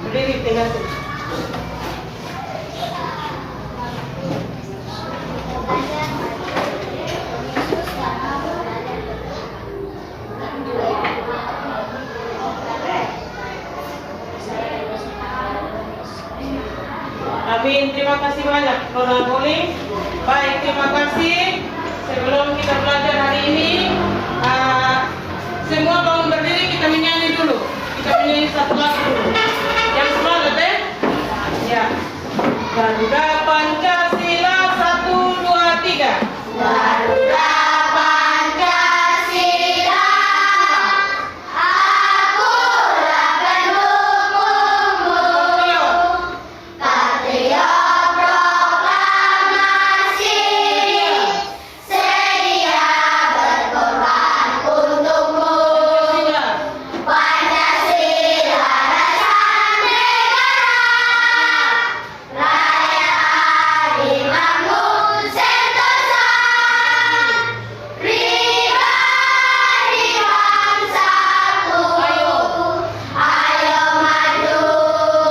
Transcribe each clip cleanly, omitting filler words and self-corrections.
Berdiri tinggal tuh. Amin, terima kasih banyak Nona Boli. Baik, terima kasih. Sebelum kita belajar hari ini, semua bangun berdiri, kita menyanyi dulu. Kita menyanyi satu lagu dulu. Yang semangat ya. Garuda Pancasila 1, 2, 3. Garuda Pancasila, akulah pendukungmu. Patriot proklamasi, sedia berkorban untukmu. Pancasila dasar negara, raya adil makmur sentosa, pribadi bangsaku. Ayo maju,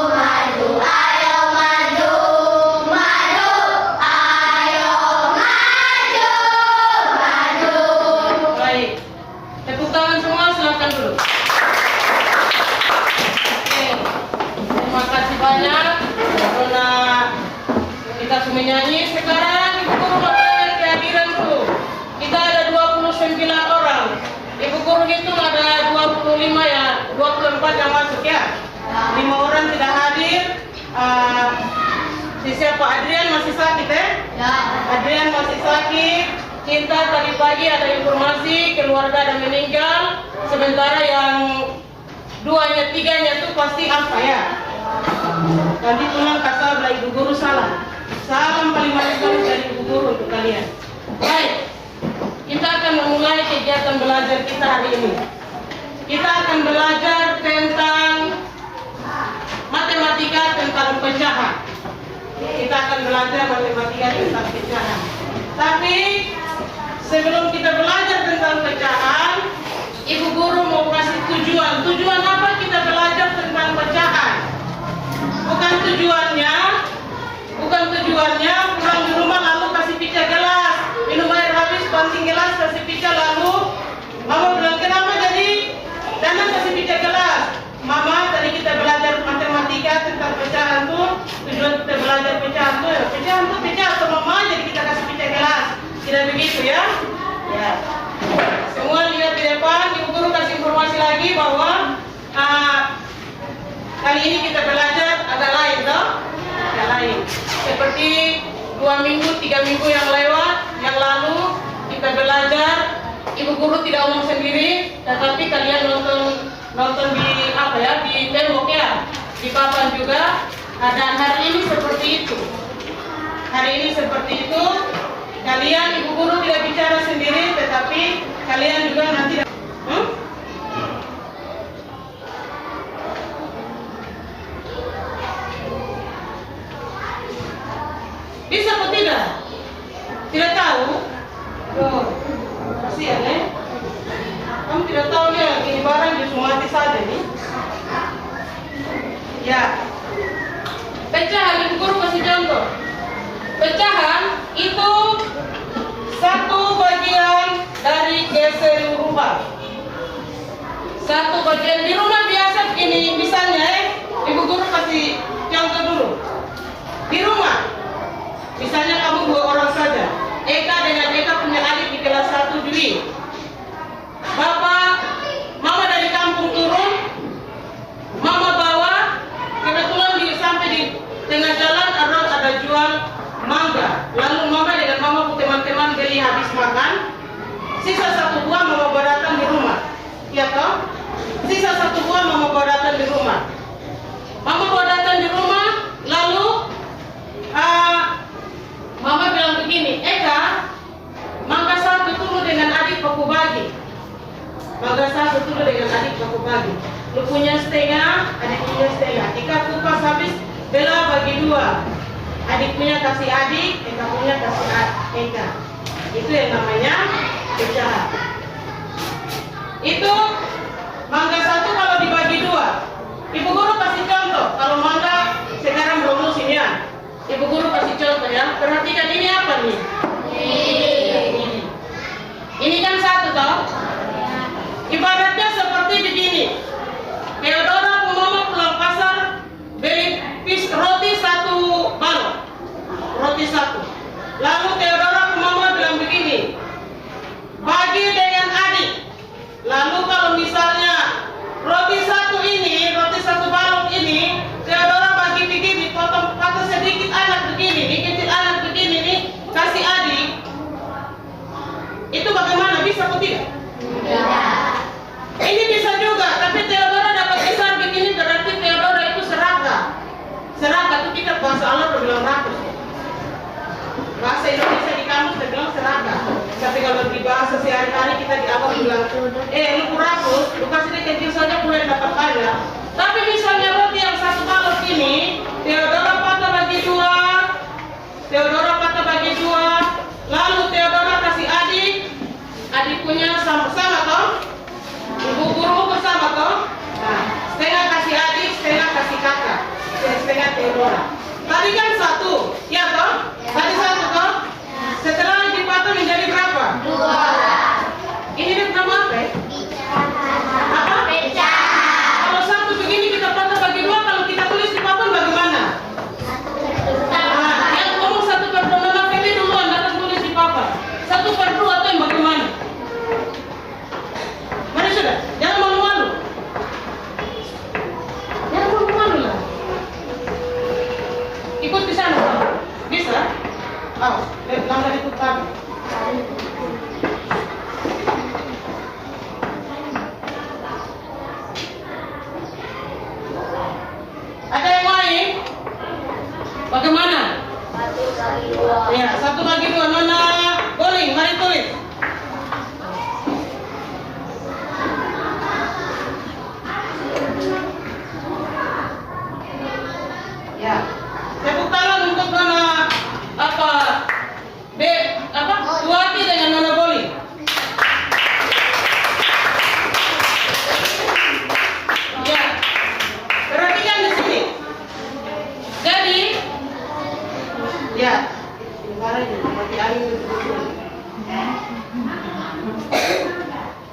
maju, ayo maju, maju, ayo maju, maju. Baik. Tepuk tangan semua, silakan dulu. Oke. Terima kasih banyak karena kita sudah menyanyi. Sekarang Ibu Guru melakukan kehadiran dulu. Kita ada 29 orang. Ibu Guru hitung ada 25 ya, 24 yang masuk ya. 5 orang tidak hadir. Si siapa? Adrian masih sakit ya? Adrian masih sakit. Cinta tadi pagi ada informasi keluarga ada meninggal. Sementara yang 2-nya 3-nya itu pasti apa ya? Nanti pulang kata belah Ibu Guru salam. Salam paling manis dari Ibu Guru untuk kalian. Baik, kita akan memulai kegiatan belajar kita hari ini. Kita akan belajar tentang matematika tentang pecahan. Kita akan belajar matematika tentang pecahan. Tapi sebelum kita belajar tentang pecahan, Ibu Guru mau kasih tujuan. Tujuan apa kita belajar tentang pecahan? Bukan tujuannya pulang di rumah lalu kasih pecah gelas, minum air habis pancing gelas kasih pecah lalu mama bilang kenapa jadi Dana kasih pecah gelas. Mama tadi kita belajar matematika tentang pecahan tuh, tujuan kita belajar pecahan tuh ya pecah atau mama jadi kita kasih pecah gelas. Tidak begitu ya? Ya. Semua lihat di depan, Ibu Guru kasih informasi lagi bahwa kali ini kita belajar agak lain toh? Agak lain. Seperti 2 minggu, 3 minggu yang lalu kita belajar, Ibu Guru tidak omong sendiri, tetapi kalian nonton di di tembok ya, di papan juga. Dan hari ini seperti itu. Hari ini seperti itu. Kalian Ibu Guru tidak bicara sendiri, tetapi kalian juga nanti bisa atau tidak? Tidak tahu? Oh, kasihan ya. Kamu tidak tahu nih, ini barang justru mati saja nih. Ya. Pecahan, Ibu Guru kasih contoh. Pecahan itu satu bagian dari keseluruhan. Satu bagian di rumah biasa ini misalnya Ibu Guru kasih contoh dulu. Di rumah, misalnya kamu 2 orang saja. Eka dengan Eka punya adik di kelas 1 Juli. Bapak, mama dari kampung turun, mama bawa, kebetulan sampai di tengah jalan ada jual mangga. Lalu mama dengan mama teman-teman beli habis makan, sisa 1 buah mama bawa datang di rumah. Iya toh? Sisa 1 buah mama bawa datang di rumah. Mama bawa datang di rumah, lalu mama bilang begini, Eka, mangga 1 dulu dengan adik aku bagi. Mangga 1 dulu dengan adik aku bagi. Lu punya setengah, adik punya setengah. Eka kupas habis, Bella bagi 2. Adik punya kasih adik, Eka punya kasih Eka. Itu yang namanya pecahan. Itu mangga 1 kalau dibagi 2. Ibu Guru kasih contoh, kalau perhatikan ini apa nih? Ini kan satu toh? Ibaratnya seperti begini. Theodora mama pulang pasar beli roti 1 balok. Roti 1. Lalu Theodora mama bilang begini, bagi dengan adik. Lalu kalau misalnya roti 1 balok ini, Theodora bagi begini, potong sedikit anak begini, dikit anak begini nih, kasih adik. Itu bagaimana? Bisa atau tidak? Ini bisa juga, tapi Theodora dapat besar begini berarti Theodora itu serakah. Serakah itu kita bahasa Allah bilang rakus. Bahasa Indonesia di kamus kita bilang serakah. Tapi kalau di bahasa sehari-hari kita di awal bilang, lu rakus, lu kasih dia kecil saja mulai dapat banyak. Tapi misalnya roti yang 1 balok ini, Theodora patah bagi 2, lalu Theodora kasih adik punya sama-sama toh? Ibu guru bersama toh? Nah, setengah kasih adik, setengah kasih kakak, setengah Theodora. Tadi kan 1, ya toh? Tadi 1 toh? Setelah dipotong menjadi berapa? 2. Ini berapa apa ya? Apa? Kalau 1 begini kita potong bagi 2, kalau kita tulis di papan bagaimana? Nah, yang ngomong 1/2 Nona Feli duluan akan tulis di papan. 1/2 atau yang bagaimana? Mari sudah, jangan malu-malu. Jangan malu-malu lah. Ikut di sana, bisa? Lama ikut kami. Ada yang lain? Bagaimana? 1/2. Ya, 1/2 Nona Boling, mari tulis. Ya, tepuk tangan untuk Nona Tuati dengan Nona Boling. Ya, perhatikan di sini. Jadi, ya,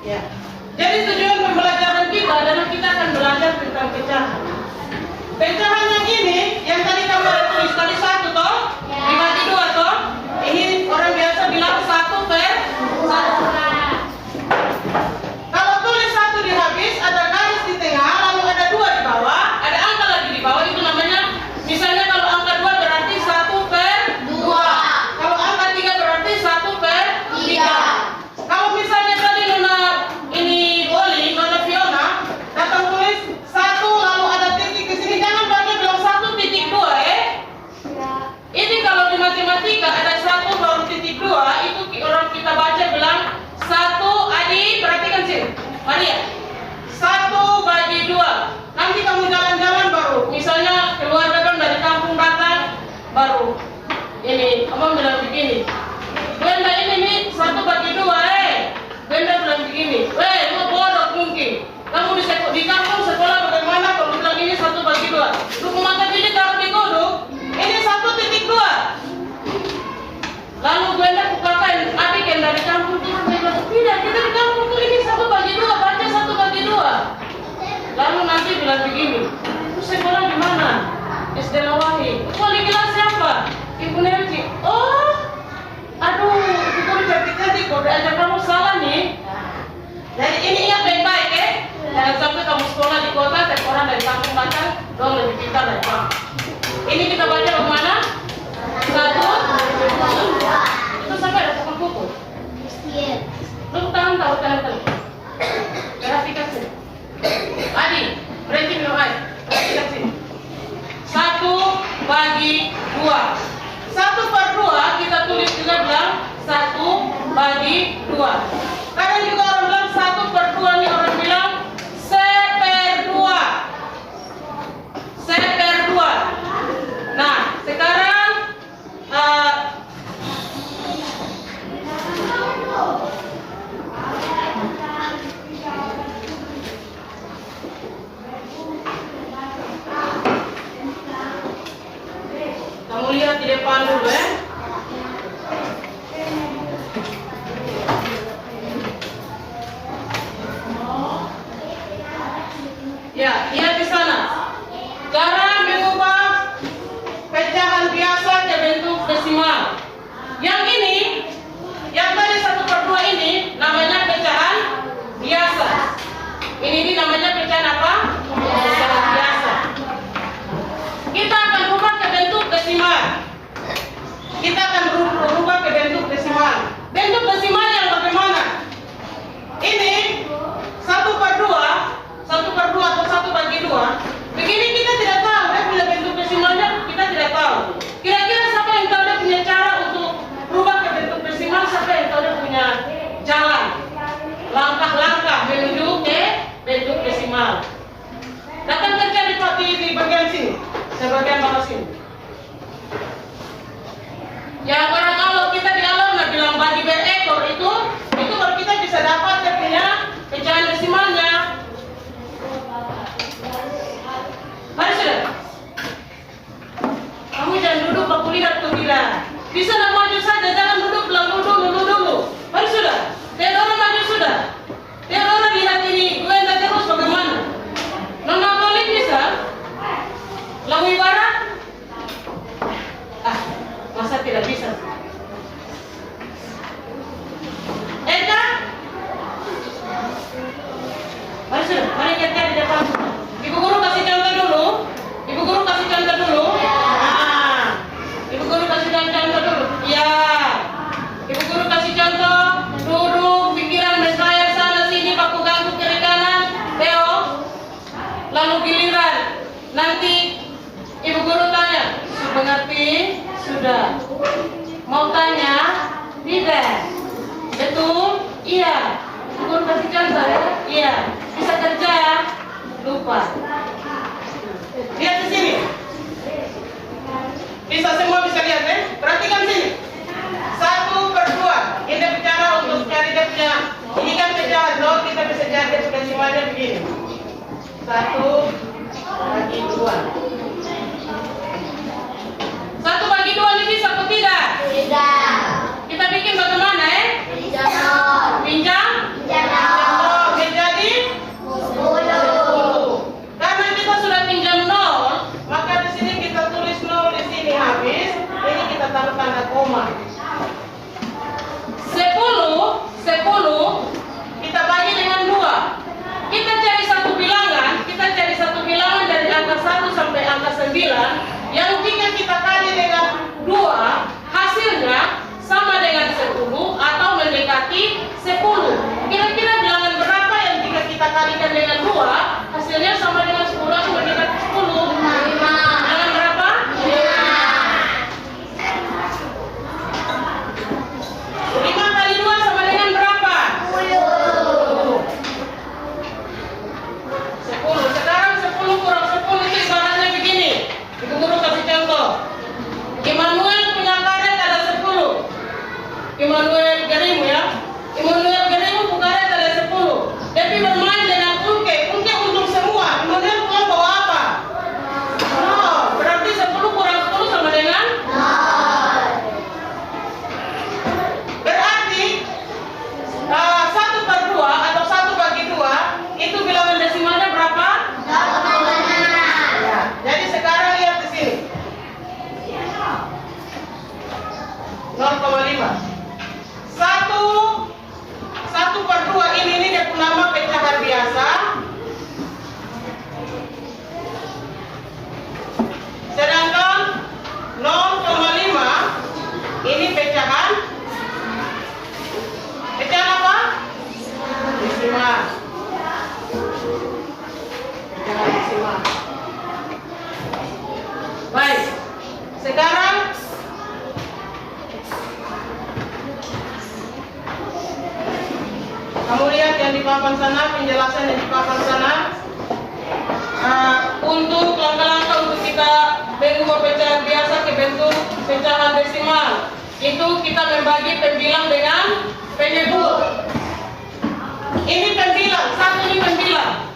ya. Jadi tujuan pembelajaran kita adalah kita akan belajar tentang pecahan. Pecahan yang ini, yang tadi kamu tulis tadi 1 toh, dibagi 2 toh. Ini orang biasa bilang 1/1. Kalau tulis 1 di habis, ada garis di tengah, lalu ada 2 di bawah, ada angka lagi di bawah, itu namanya, misalnya kalau angka 2 berarti 1/2. Kalau angka 3 berarti 1/3. Kalau misalnya tadi Nona ini Oli, Nona Fiona datang tulis 1 lalu ada titik ke sini, jangan pakai bilang 1.2 Ini kalau di matematika ada 1 baru titik 2, itu orang kita baca bilang 1 adik, perhatikan sini. Maria. 1/2. Nanti kamu jalan-jalan baru, misalnya keluarga kan dari kampung datang, baru ini kamu bilang begini. Benda ini nih 1/2 Benda bilang begini, lu bodoh mungkin. Kamu di kampung sekolah bagaimana kalau bilang ini 1/2? Lu makan ini taruh di kodok, ini 1.2. Lalu Benda kukatakan adik yang dari kampung turun bilang, tidak, kita di kampung tuh ini 1/2, baca 1/2. Lalu nanti bilang begini, lu sekolah di mana? SD Lawahi. Wali kelas siapa? Ibu Nelci. Oh, aduh, itu guru cantik-cantik, kode aja kamu salah nih. Jadi ini ingat baik-baik ya. Jangan sampai kamu sekolah di kota, tapi orang dari kampung datang, dong lebih pintar dari kamu. Ini kita baca bagaimana? 1. Itu sampai ada tukang pukul. Lu tangan tahu tangan. Perhatikan sini. Adi, berhenti minum air. Perhatikan sini. 1/2. 1/2 kita tulis juga bilang 1/2. Kadang juga orang bilang 1/2 nih, orang bilang 1/2. Nah, sekarang kamu lihat di depan dulu ya. sebagian bawah sini. Yang orang kalau kita di alam bilang bagi berekor itu baru kita bisa dapat dia punya pecahan desimalnya. Mari sudah. Kamu jangan duduk baku lihat tuh tidak. Bisa nak maju saja, jangan duduk dulu. Mari sudah. Teodora maju sudah. Teodora lihat ini, gue entah terus bagaimana. Nona Tolik bisa? Lagu ibarat? Masa tidak bisa? Eka? Mari sudah, mari kita di depan. Ibu guru kasih contoh dulu. Ibu guru kasih contoh dulu. Ibu guru kasih contoh dulu. Ya. Ibu guru kasih contoh. Duduk, pikiran berlayar sana sini, baku ganggu kiri kanan. Teo. Lalu giliran. Nanti ibu guru tanya, sudah ngerti? Sudah. Mau tanya? Tidak. Betul? Iya. Ibu guru kasih contoh ya? Iya. Bisa kerja? Lupa. Lihat di sini. Bisa semua bisa lihat ya? Perhatikan sini. 1/2. Kita bicara untuk cari dia punya. Ini kan pecahan dong, kita bisa cari dia punya desimalnya begini. 1/2. 1/2 ini bisa atau tidak? Tidak. Kita bikin bagaimana ya? Pinjam? Jadi 10. Karena kita sudah pinjam 0, maka di sini kita tulis 0 di sini habis. Ini kita taruh tanda koma. 10 kita bagi dengan 2. Kita cari satu bilangan dari angka 1 sampai angka 9 yang jika kita kali dengan 2 hasilnya sama dengan 10 atau mendekati 10. Kira-kira bilangan berapa yang jika kita kalikan dengan 2 hasilnya sama dengan 10 atau mendekati 10? Bilangan berapa? 5 kali 2 sama dengan berapa? 10. Sekarang 10 kurang 10 itu ibaratnya begini. Ibu guru kasih contoh. Immanuel punya karet ada 10. Immanuel Gerimu ya. Immanuel Gerimu punya karet ada 10. Tapi bermain dengan Unke untung semua. Immanuel punya bawa apa? Berarti 10 kurang 10 sama dengan? Berarti 1/2 atau 1/2 itu bilangan desimalnya berapa? 0,6. Ya. Jadi sekarang lihat di sini. 0,5. 1/2 ini dia punya nama pecahan biasa. Sedangkan 0,5 ini pecahan apa? Desimal. Pecahan desimal. Baik. Sekarang kamu lihat yang di papan sana, penjelasan yang di papan sana. Untuk langkah-langkah untuk kita mengubah pecahan biasa ke bentuk pecahan desimal, itu kita membagi pembilang dengan penyebut. Ini pembilang, 1 ini pembilang,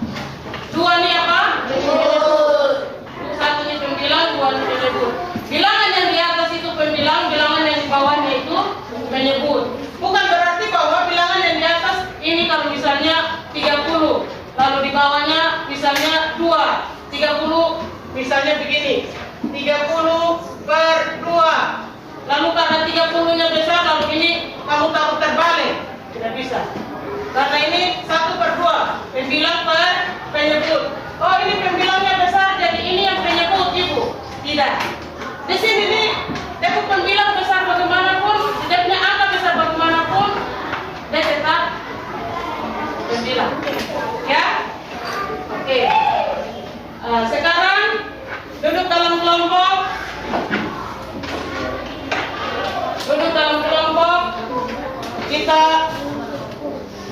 2 ini apa? Penyebut. 1 ini pembilang, 2 ini penyebut. Bilangan yang di atas itu pembilang, bilangan yang di bawahnya itu penyebut. Bukan berarti bahwa bilangan yang di atas ini kalau misalnya 30, lalu di bawahnya misalnya 2, 30 misalnya begini, 30/2. Lalu karena 30-nya besar, lalu ini kamu taruh terbalik, tidak bisa. Karena ini 1/2, pembilang per penyebut. Oh ini pembilangnya besar, jadi ini yang penyebut ibu. Tidak. Di sini nih, dia pembilang besar bagaimanapun, dia punya angka besar bagaimanapun, dia tetap pembilang. Ya? Oke. Sekarang duduk dalam kelompok. Kita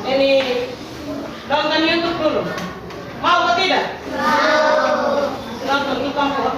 ini nonton YouTube dulu. Mau atau tidak? Mau. Nonton di kelompok.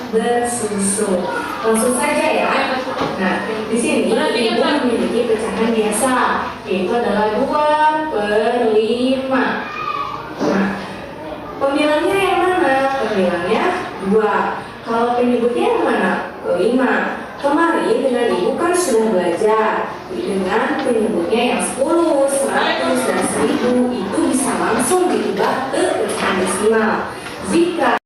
bersusun. Langsung saja ya. Nah, di sini ibu memiliki pecahan biasa, yaitu adalah 2 per 5. Nah, pembilangnya yang mana? Pembilangnya 2. Kalau penyebutnya yang mana? 5. Kemarin dengan ibu kan sudah belajar dengan penyebutnya yang 10, 100, dan 1000 itu bisa langsung diubah ke pecahan desimal. Jika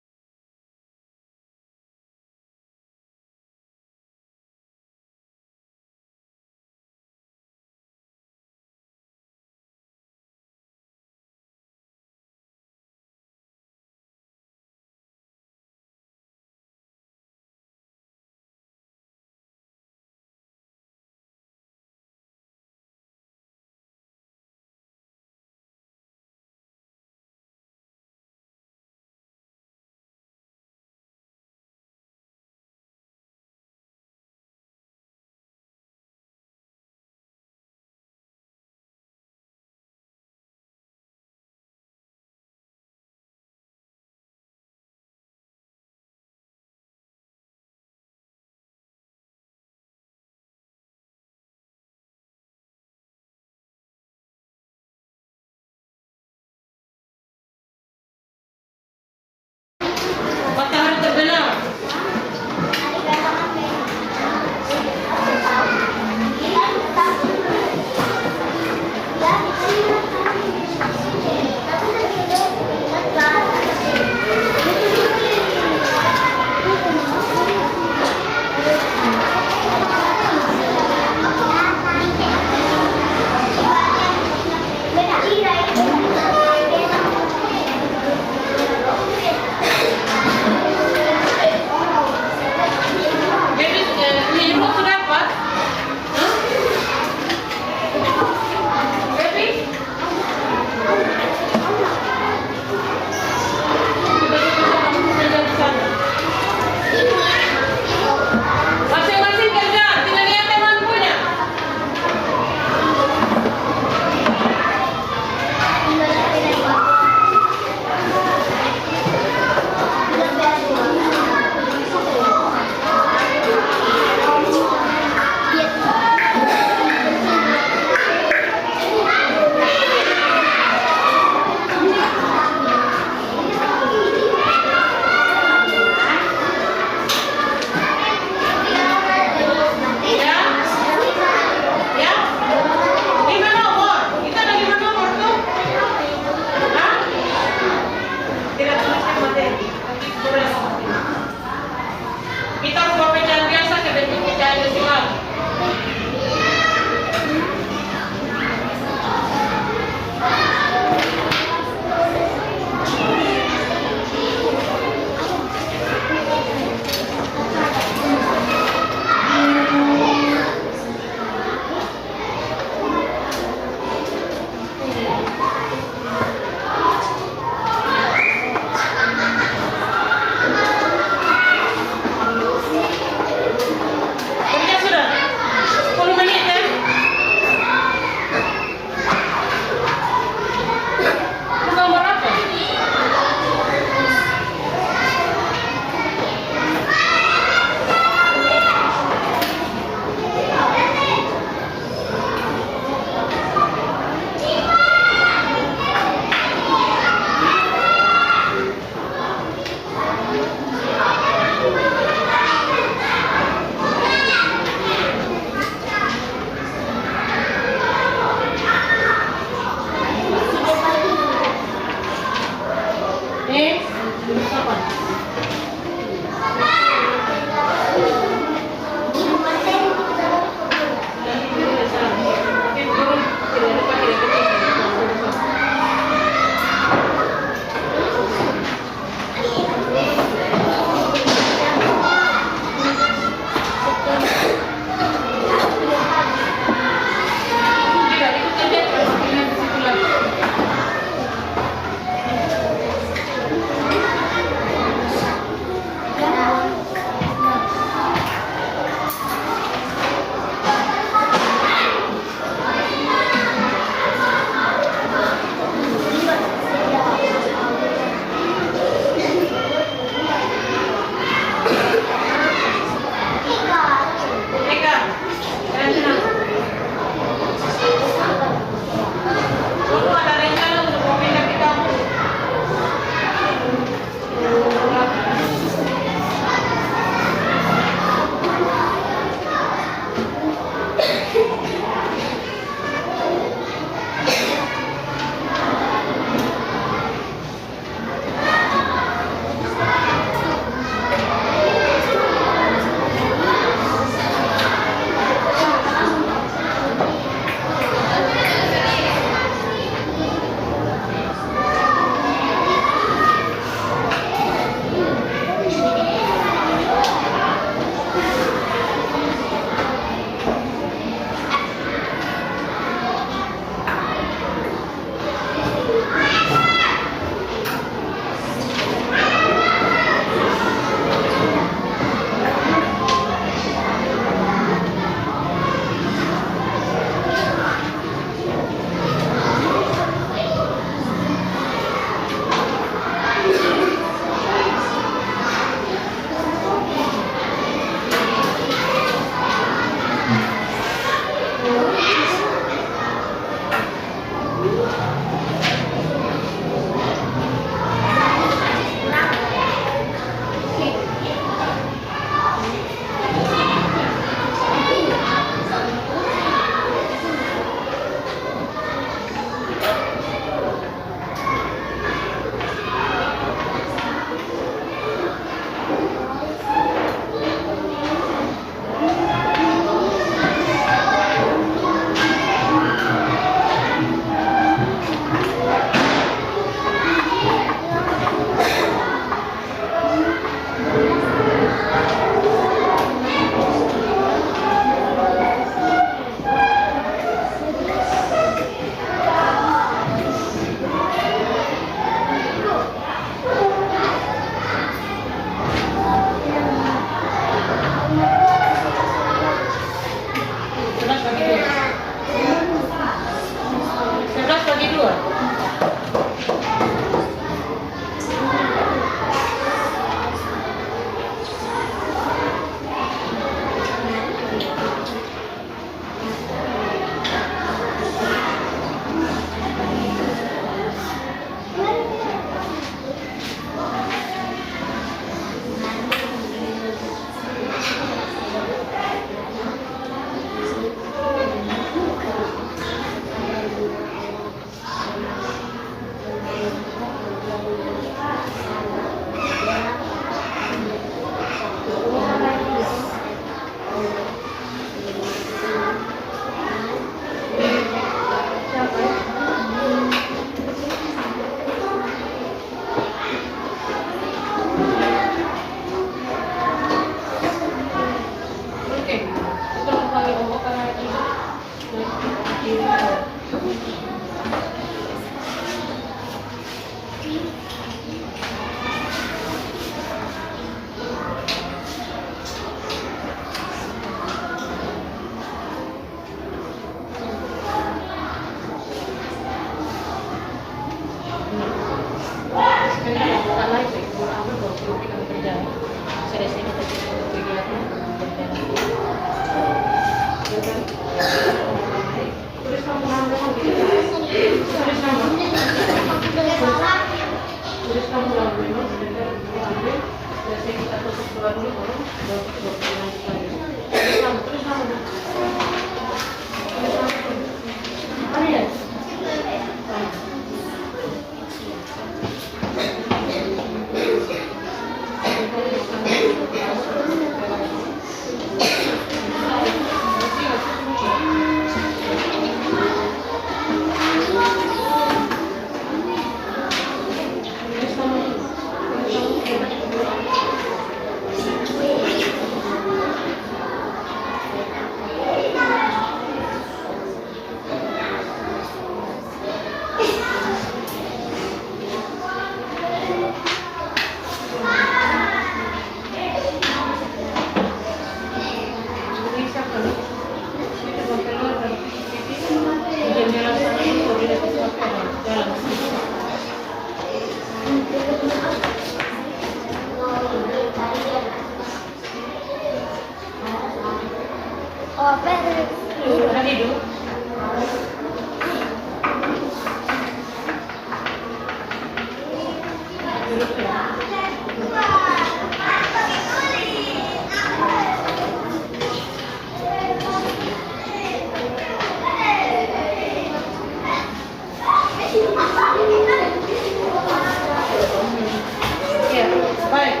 Baik,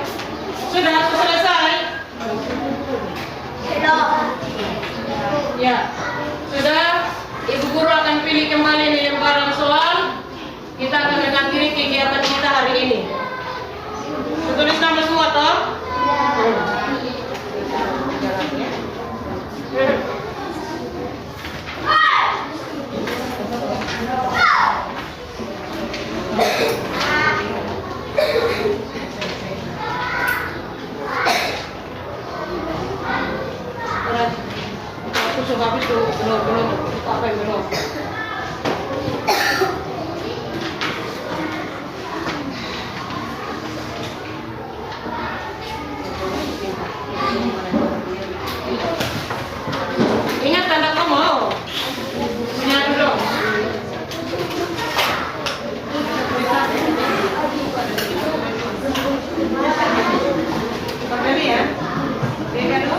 sudah selesai? Ya, sudah. Ibu guru akan pilih kembali nih lembaran soal. Kita akan mengakhiri kegiatan kita hari ini. Tulis nama semua toh? Aku suka itu belum apa yang belum. Ingat tanda kamu punya dulu. Pakai ini ya. Ini dulu.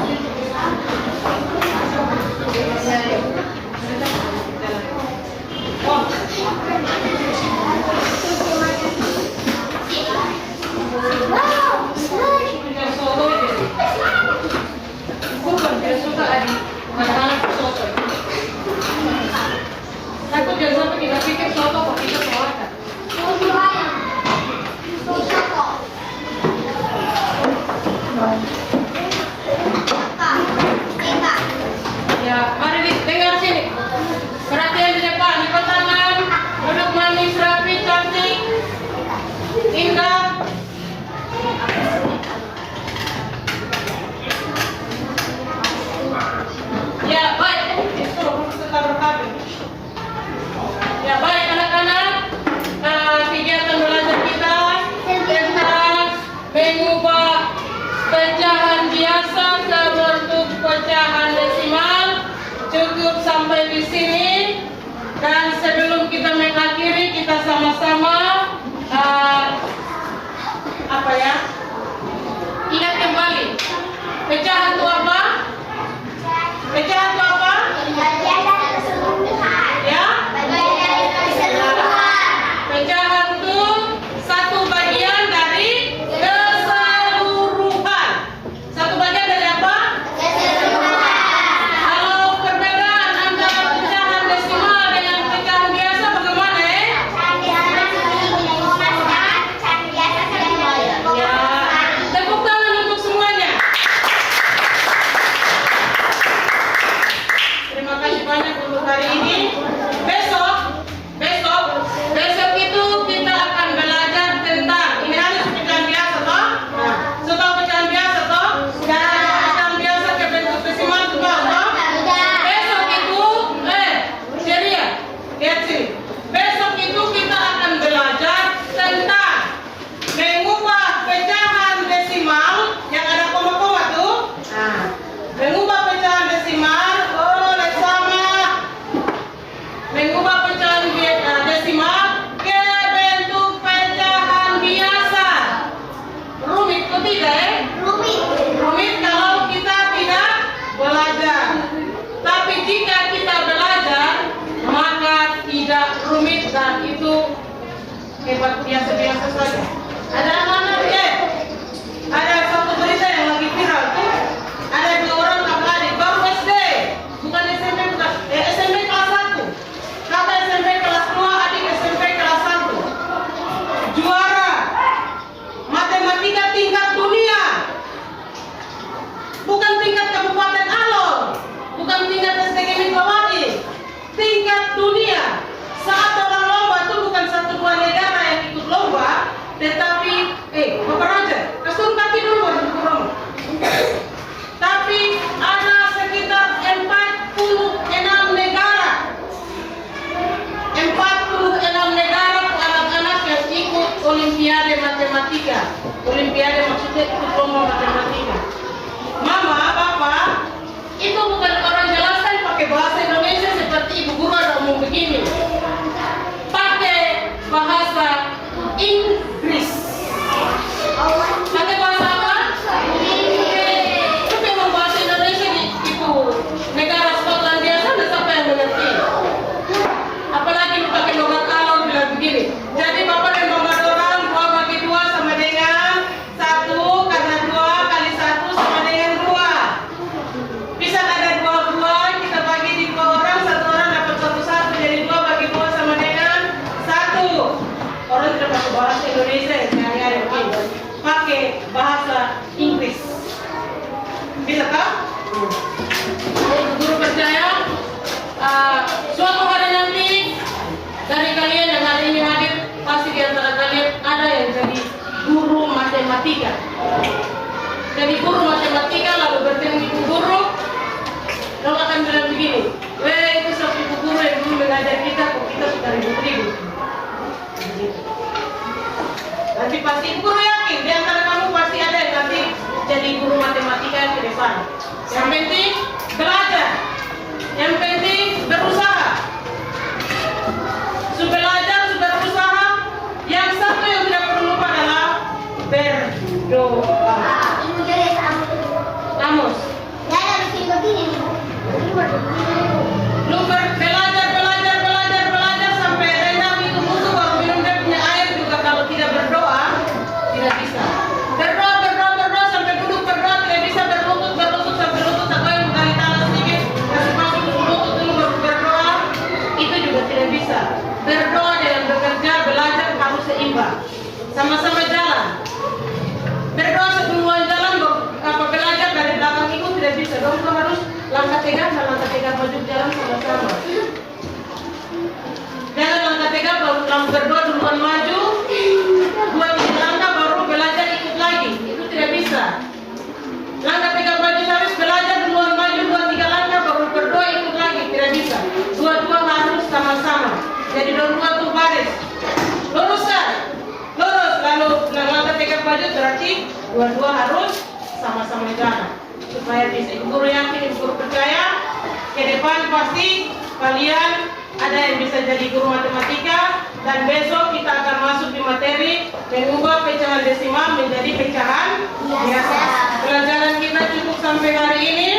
hari ini. Besok itu kita akan belajar tentang ini ada pecahan biasa toh. Nah, setelah pecahan biasa toh, pecahan biasa ke bentuk desimal juga toh. Besok itu Ceria, lihat sini. Besok itu kita akan belajar tentang mengubah pecahan desimal yang ada koma-koma tuh. Nah, mengubah pecahan desimal, mengubah pecahan desimal ke bentuk pecahan biasa. Rumit kok tidak Rumit kalau kita tidak belajar. Tapi jika kita belajar, maka tidak rumit dan itu hebat biasa-biasa saja. Ada anak-anak ada satu berita yang lagi viral tuh. Ada 2 orang kakak adik baru SD, bukan SMP, bukan SMP kelas 1. Kakak SMP kelas 2, adik SMP kelas 1. Juara matematika tingkat dunia. Bukan tingkat Kabupaten Alor, bukan tingkat SDG Mitawati, tingkat dunia. Saat orang lomba itu bukan 1-2 negara yang ikut lomba, tetapi Bapak Raja, kasih kaki dulu baru kurang. Tapi ada sekitar 46 negara. 46 negara anak-anak yang ikut Olimpiade Matematika. Olimpiade maksudnya ikut lomba matematika. Mama, Papa, itu bukan orang jelaskan pakai bahasa Indonesia seperti ibu guru ada ngomong begini. Pakai bahasa Inggris. Pakai bahasa apa? Tapi memang bahasa Indonesia itu negara Skotlandia sana siapa yang mengerti? Apalagi pakai logat Alor bilang begini. Jadi Bapak dan Mama orang 2 bagi 2 sama dengan 1, karena 2 kali 1 sama dengan 2. Bisa ada 2, kita bagi di 2 orang, 1 orang dapat 1, jadi 2 bagi 2 sama dengan 1. Orang tidak pakai bahasa Indonesia yang sehari-hari begini. Pakai bahasa Inggris. Bisa kah? Guru percaya suatu hari nanti dari kalian yang hari ini hadir, pasti di antara kalian ada yang jadi guru matematika. Jadi guru matematika lalu bertemu ibu guru, lalu akan bilang begini, itu satu ibu guru yang dulu mengajar kita, kok kita sudah ribut-ribut. Nanti pasti ibu guru yakin di antara kamu pasti ada yang nanti jadi guru matematika ke depan. Yang penting belajar, yang penting berusaha. Sudah belajar, sudah berusaha. Yang satu yang tidak perlu lupa adalah berdoa. Amos. Lu belajar sampai rendang itu butuh baru minum dia punya air juga. Kalau tidak berdoa tidak bisa. Berdoa sampai duduk berdoa tidak bisa, berlutut sampai lutut atau yang kali tangan sedikit kasih masuk ke lutut dulu baru berdoa, itu juga tidak bisa. Berdoa dalam bekerja belajar harus seimbang, sama-sama jalan. Berdoa sebelum jalan belajar dari belakang ikut tidak bisa. Dong harus langkah tegak maju jalan sama-sama. Jangan langkah tegak baru berdoa duluan maju, 2-3 langkah baru belajar ikut lagi. Itu tidak bisa. Langkah tegak maju harus belajar duluan maju, 2-3 langkah baru berdoa ikut lagi. Tidak bisa. Dua-dua harus sama-sama. Jadi dua-dua tuh baris. Lurus lalu langkah tegak maju berarti dua-dua harus sama-sama jalan. Supaya bisa. Ibu guru yakin, ibu guru percaya ke depan pasti kalian ada yang bisa jadi guru matematika, dan besok kita akan masuk di materi mengubah pecahan desimal menjadi pecahan biasa. Pelajaran kita cukup sampai hari ini.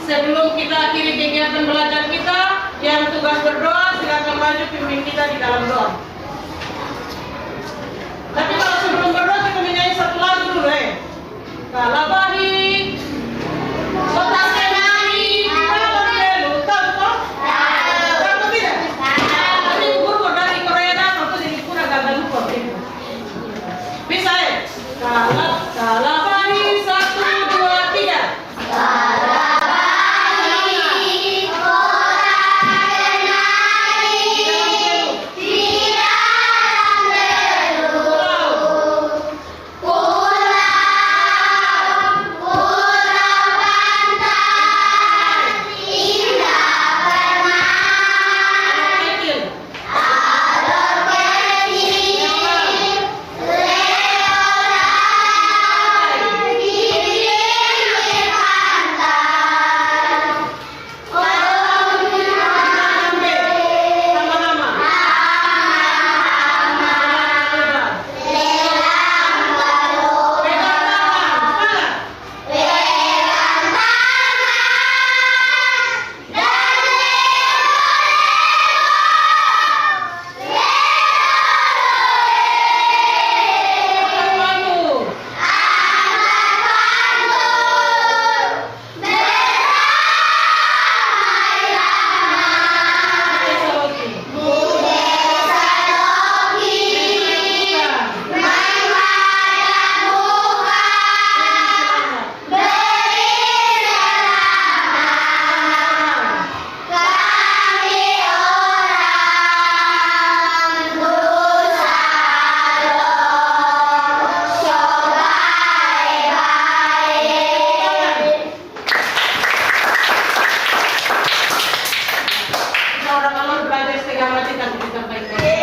Sebelum kita akhiri kegiatan belajar kita, yang tugas berdoa silakan maju pimpin kita di dalam doa. Tapi kalau sebelum berdoa kita menyanyi satu lagu dulu Kalabahi Kota Senani Kalau Delu tahu kok? Tahu tidak? Tapi guru dari Korea datang tuh jadi kurang gagal lupa. Bisa Kalabahi 1, 2, 3. Kalabahi Kota orang Allah belajar setengah mati tapi disampaikan.